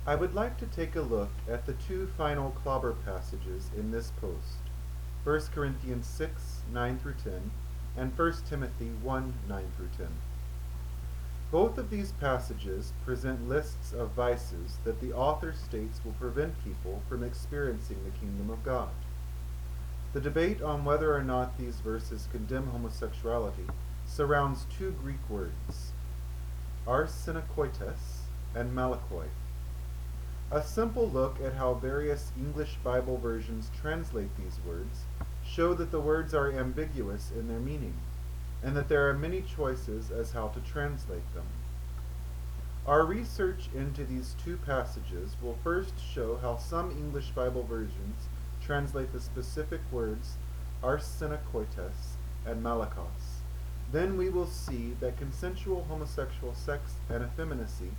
I would like to take a look at the two final clobber passages in this post, 1 Corinthians 6, 9 through 10, and 1 Timothy 1, 9 through 10. Both of these passages present lists of vices that the author states will prevent people from experiencing the kingdom of God. The debate on whether or not these verses condemn homosexuality surrounds two Greek words, Arsenokoites and Malakoi. A simple look at how various English Bible versions translate these words show that the words are ambiguous in their meaning, and that there are many choices as how to translate them. Our research into these two passages will first show how some English Bible versions translate the specific words Arsenokoites and Malakos. Then we will see that consensual homosexual sex and effeminacy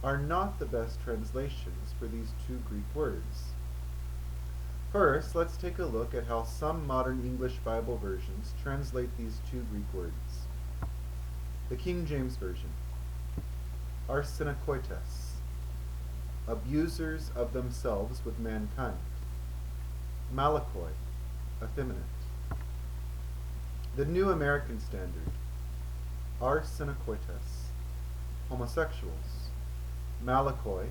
are not the best translations for these two Greek words. First, let's take a look at how some modern English Bible versions translate these two Greek words. The King James Version, Arsenokoites, abusers of themselves with mankind. Malakoi, effeminate. The New American Standard, Arsenokoites, homosexuals. Malakoi,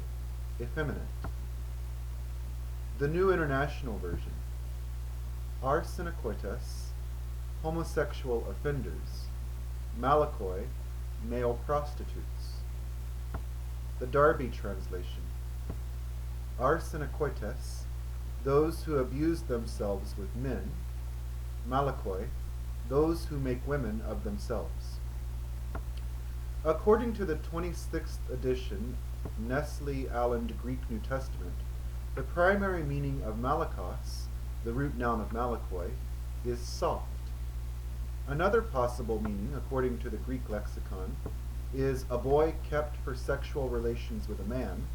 effeminate. The New International Version, Arsenokoites, homosexual offenders. Malakoi, male prostitutes. The Darby Translation, Arsenokoites, those who abuse themselves with men. Malakoi, those who make women of themselves. According to the 26th edition Nestle-Aland Greek New Testament, the primary meaning of malakos, the root noun of malakoi, is soft. Another possible meaning, according to the Greek lexicon, is a boy kept for sexual relations with a man,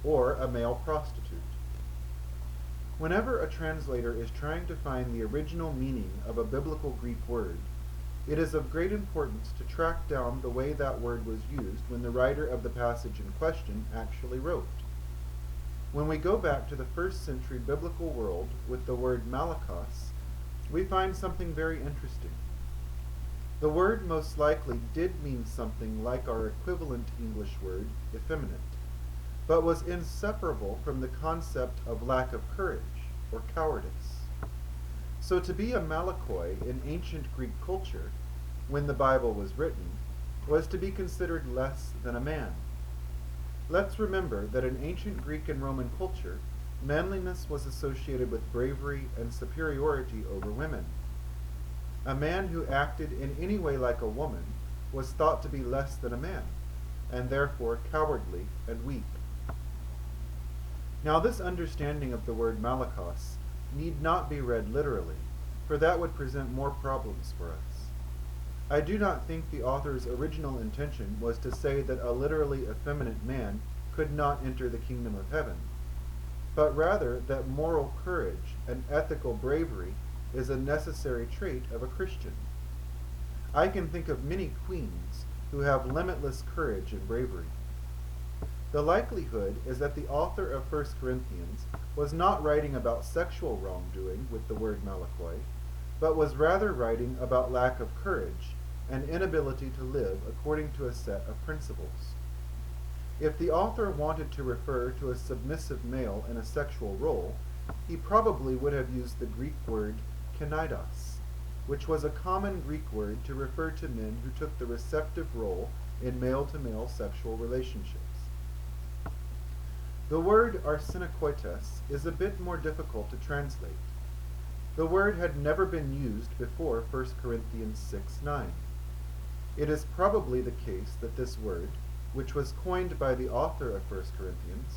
or a male prostitute. Whenever a translator is trying to find the original meaning of a biblical Greek word, it is of great importance to track down the way that word was used when the writer of the passage in question actually wrote. When we go back to the first century biblical world with the word malakos, we find something very interesting. The word most likely did mean something like our equivalent English word, effeminate, but was inseparable from the concept of lack of courage or cowardice. So to be a malakoi in ancient Greek culture, when the Bible was written, was to be considered less than a man. Let's remember that in ancient Greek and Roman culture, manliness was associated with bravery and superiority over women. A man who acted in any way like a woman was thought to be less than a man, and therefore cowardly and weak. Now this understanding of the word malakos need not be read literally, for that would present more problems for us. I do not think the author's original intention was to say that a literally effeminate man could not enter the kingdom of heaven, but rather that moral courage and ethical bravery is a necessary trait of a Christian. I can think of many queens who have limitless courage and bravery. The likelihood is that the author of 1 Corinthians was not writing about sexual wrongdoing with the word malakoi, but was rather writing about lack of courage and inability to live according to a set of principles. If the author wanted to refer to a submissive male in a sexual role, he probably would have used the Greek word kenidos, which was a common Greek word to refer to men who took the receptive role in male-to-male sexual relationships. The word arsenokoites is a bit more difficult to translate. The word had never been used before 1 Corinthians 6:9. It is probably the case that this word, which was coined by the author of 1 Corinthians,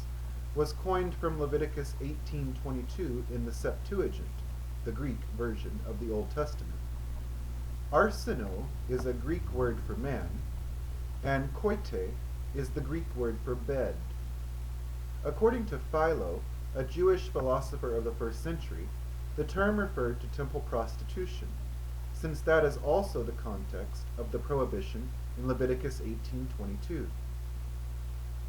was coined from Leviticus 18:22 in the Septuagint, the Greek version of the Old Testament. Arseno is a Greek word for man, and koite is the Greek word for bed. According to Philo, a Jewish philosopher of the first century, the term referred to temple prostitution, since that is also the context of the prohibition in Leviticus 18:22.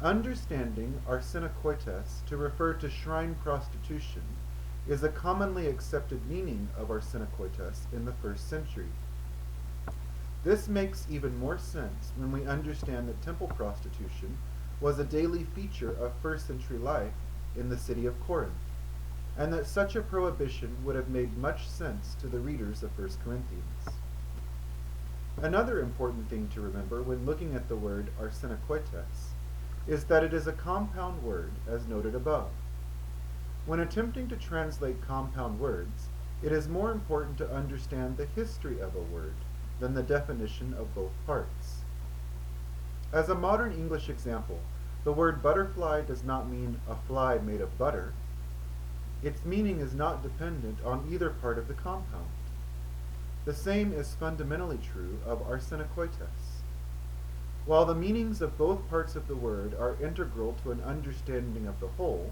Understanding Arsenokoites to refer to shrine prostitution is a commonly accepted meaning of Arsenokoites in the 1st century. This makes even more sense when we understand that temple prostitution was a daily feature of 1st century life in the city of Corinth, and that such a prohibition would have made much sense to the readers of 1 Corinthians. Another important thing to remember when looking at the word Arsenokoites is that it is a compound word, as noted above. When attempting to translate compound words, it is more important to understand the history of a word than the definition of both parts. As a modern English example, the word butterfly does not mean a fly made of butter. Its meaning is not dependent on either part of the compound. The same is fundamentally true of Arsenokoites. While the meanings of both parts of the word are integral to an understanding of the whole,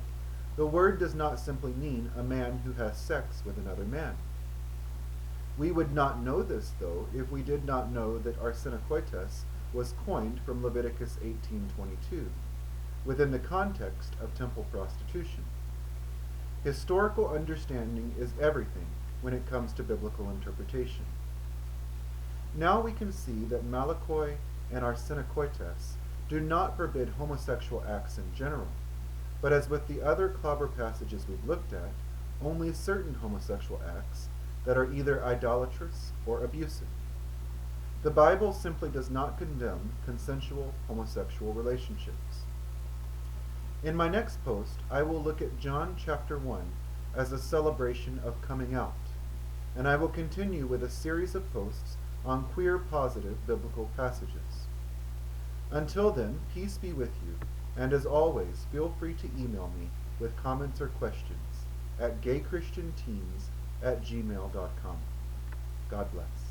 the word does not simply mean a man who has sex with another man. We would not know this, though, if we did not know that Arsenokoites was coined from Leviticus 18:22, within the context of temple prostitution. Historical understanding is everything when it comes to biblical interpretation. Now we can see that Malakoi and Arsenokoites do not forbid homosexual acts in general, but as with the other clobber passages we've looked at, only certain homosexual acts that are either idolatrous or abusive. The Bible simply does not condemn consensual homosexual relationships. In my next post, I will look at John chapter 1 as a celebration of coming out, and I will continue with a series of posts on queer positive biblical passages. Until then, peace be with you, and as always, feel free to email me with comments or questions at gaychristianteens@gmail.com. God bless.